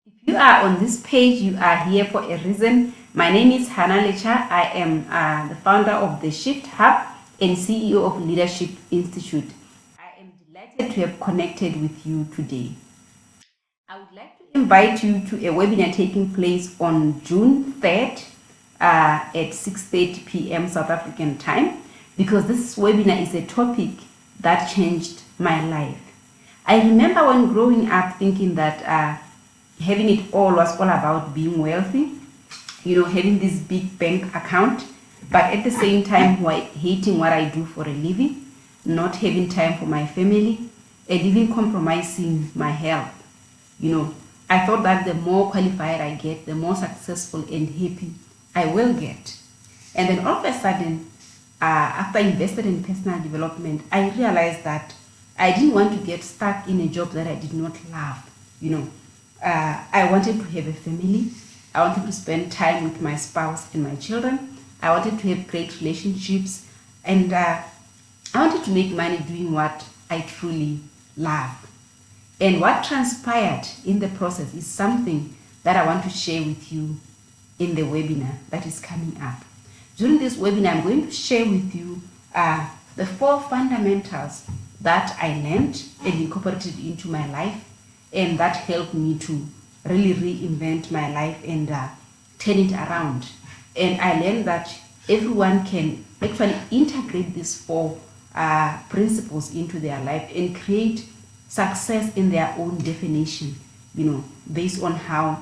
If you are on this page, you are here for a reason. My name is Hannah Lecha. I am the founder of the Shift Hub and CEO of Leadership Institute. I am delighted to have connected with you today. I would like to invite you to a webinar taking place on June 3rd at 6:30 p.m. South African time, because this webinar is a topic that changed my life. I remember when growing up thinking that having it all was all about being wealthy, having this big bank account, but at the same time hating what I do for a living, not having time for my family, and even compromising my health. I thought that the more qualified I get, the more successful and happy I will get. And then all of a sudden, after I invested in personal development, I realized that I didn't want to get stuck in a job that I did not love. I wanted to have a family. I wanted to spend time with my spouse and my children. I wanted to have great relationships. And I wanted to make money doing what I truly love. And what transpired in the process is something that I want to share with you in the webinar that is coming up. During this webinar, I'm going to share with you the 4 fundamentals that I learned and incorporated into my life, and that helped me to really reinvent my life and turn it around. And I learned that everyone can actually integrate these 4 principles into their life and create success in their own definition, based on how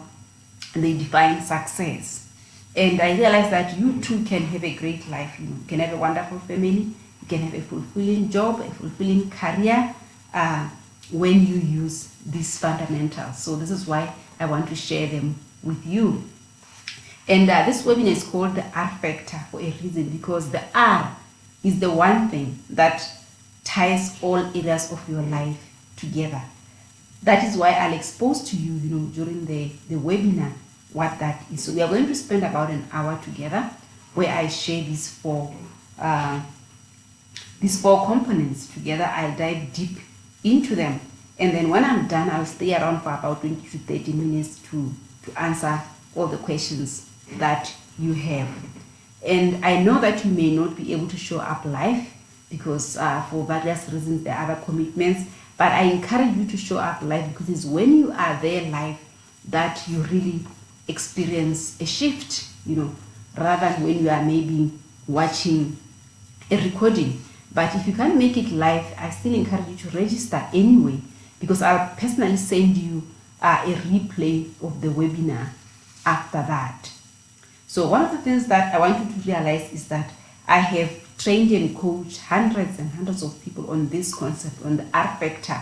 they define success. And I realized that you too can have a great life. You can have a wonderful family, you can have a fulfilling job, a fulfilling career, when you use these fundamentals. So this is why I want to share them with you. And this webinar is called the R Factor for a reason, because the R is the one thing that ties all areas of your life together. That is why I'll expose to you, during the webinar what that is. So we are going to spend about an hour together where I share these four components together. I'll dive deep into them, and then when I'm done, I'll stay around for about 20 to 30 minutes to answer all the questions that you have. And I know that you may not be able to show up live because for various reasons there are other commitments, but I encourage you to show up live, because it's when you are there live that you really experience a shift, rather than when you are maybe watching a recording. But if you can't make it live, I still encourage you to register anyway, because I'll personally send you a replay of the webinar after that. So one of the things that I want you to realize is that I have trained and coached hundreds and hundreds of people on this concept, on the R Factor.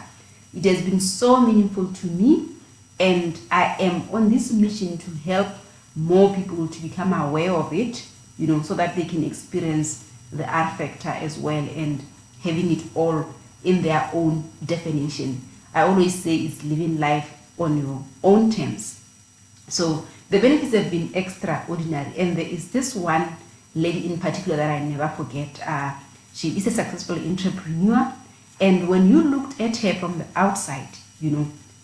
It has been so meaningful to me, and I am on this mission to help more people to become aware of it, so that they can experience the R Factor as well, and having it all in their own definition. I always say it's living life on your own terms. So the benefits have been extraordinary, and there is this one lady in particular that I never forget. She is a successful entrepreneur, and when you looked at her from the outside,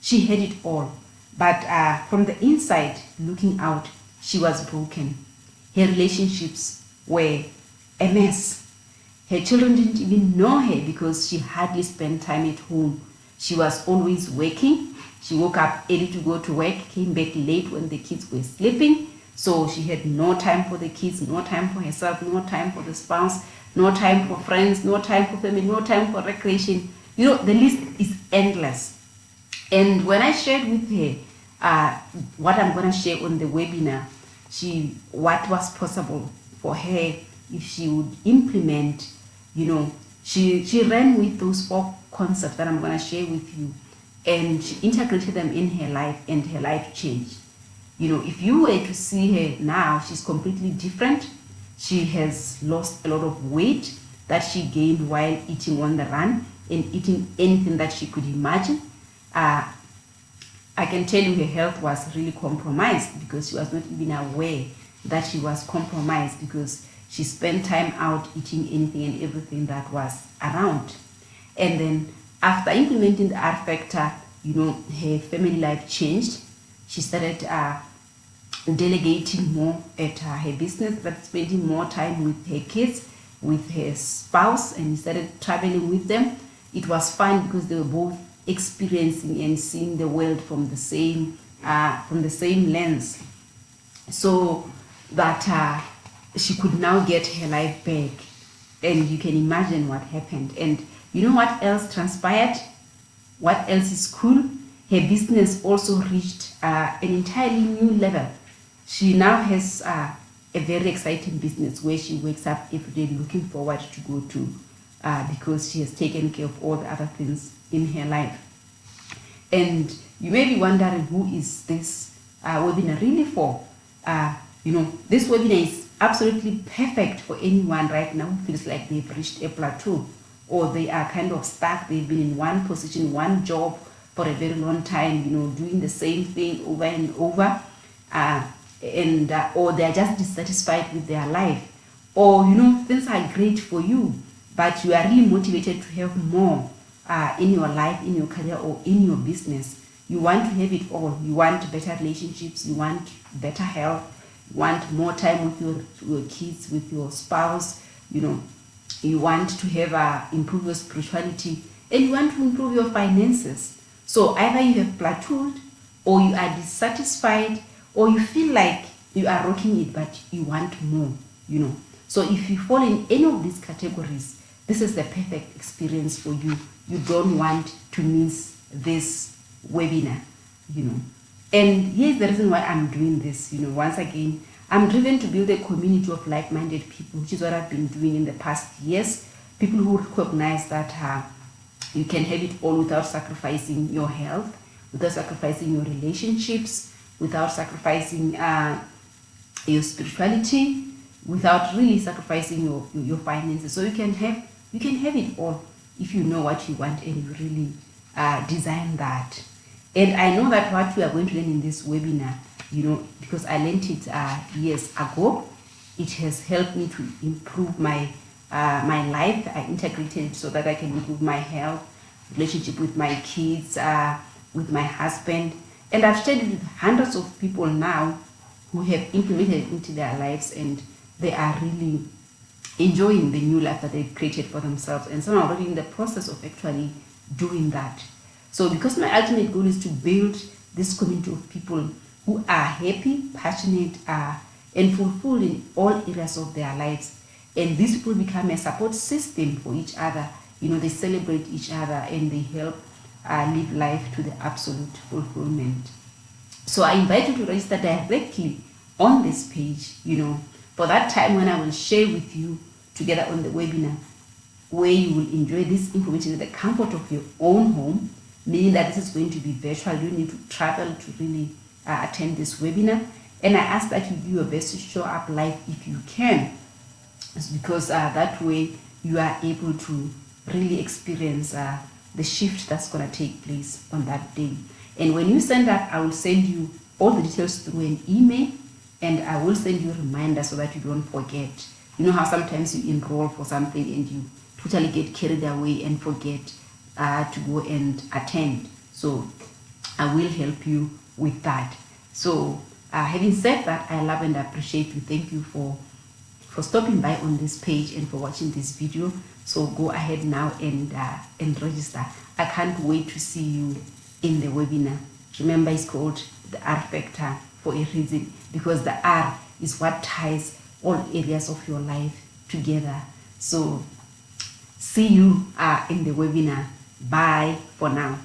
she had it all, but from the inside looking out, she was broken. Her relationships were a mess. Her children didn't even know her because she hardly spent time at home. She was always working. She woke up early to go to work, came back late when the kids were sleeping. So she had no time for the kids, no time for herself, no time for the spouse, no time for friends, no time for family, no time for recreation. The list is endless. And when I shared with her what I'm going to share on the webinar, what was possible for her if she would implement, she ran with those 4 concepts that I'm going to share with you, and she integrated them in her life, and her life changed. If you were to see her now, she's completely different. She has lost a lot of weight that she gained while eating on the run and eating anything that she could imagine. I can tell you her health was really compromised because she was not even aware that she was compromised, because she spent time out eating anything and everything that was around. And then after implementing the R Factor, her family life changed. She started delegating more at her business, but spending more time with her kids, with her spouse, and started traveling with them. It was fun because they were both experiencing and seeing the world from the same lens, so that she could now get her life back. And you can imagine what happened. And you know what else transpired? What else is cool? Her business also reached an entirely new level. She now has a very exciting business where she wakes up every day looking forward to go to, because she has taken care of all the other things in her life. And you may be wondering, who is this webinar really for? This webinar is absolutely perfect for anyone right now who feels like they've reached a plateau, or they are kind of stuck. They've been in one position, one job for a very long time, doing the same thing over and over, or they're just dissatisfied with their life, or things are great for you, but you are really motivated to have more in your life, in your career, or in your business. You want to have it all. You want better relationships, you want better health, you want more time with your kids, with your spouse, you want to have improve your spirituality, and you want to improve your finances. So either you have plateaued, or you are dissatisfied, or you feel like you are rocking it, but you want more, So if you fall in any of these categories, this is the perfect experience for you. You don't want to miss this webinar, And here's the reason why I'm doing this. Once again, I'm driven to build a community of like-minded people, which is what I've been doing in the past years. People who recognize that you can have it all without sacrificing your health, without sacrificing your relationships, without sacrificing your spirituality, without really sacrificing your finances. So you can have it all if you know what you want and you really design that. And I know that what we are going to learn in this webinar, because I learned it years ago, it has helped me to improve my life. I integrated it so that I can improve my health, relationship with my kids, with my husband. And I've shared it with hundreds of people now who have implemented it into their lives, and they are really enjoying the new life that they've created for themselves. And some are already in the process of actually doing that. So because my ultimate goal is to build this community of people who are happy, passionate, and fulfilled in all areas of their lives. And these people become a support system for each other. They celebrate each other, and they help live life to the absolute fulfillment. So I invite you to register directly on this page, for that time when I will share with you together on the webinar, where you will enjoy this information at the comfort of your own home, meaning that this is going to be virtual. You need to travel to really attend this webinar. And I ask that you do your best to show up live if you can. It's because that way you are able to really experience the shift that's going to take place on that day. And when you send up, I will send you all the details through an email, and I will send you a reminder so that you don't forget. You know how sometimes you enroll for something and you totally get carried away and forget to go and attend. So I will help you with that. So having said that, I love and appreciate you. Thank you for stopping by on this page and for watching this video. So go ahead now and register. I can't wait to see you in the webinar. Remember, it's called the R Factor for a reason, because the R is what ties all areas of your life together. So see you in the webinar. Bye for now.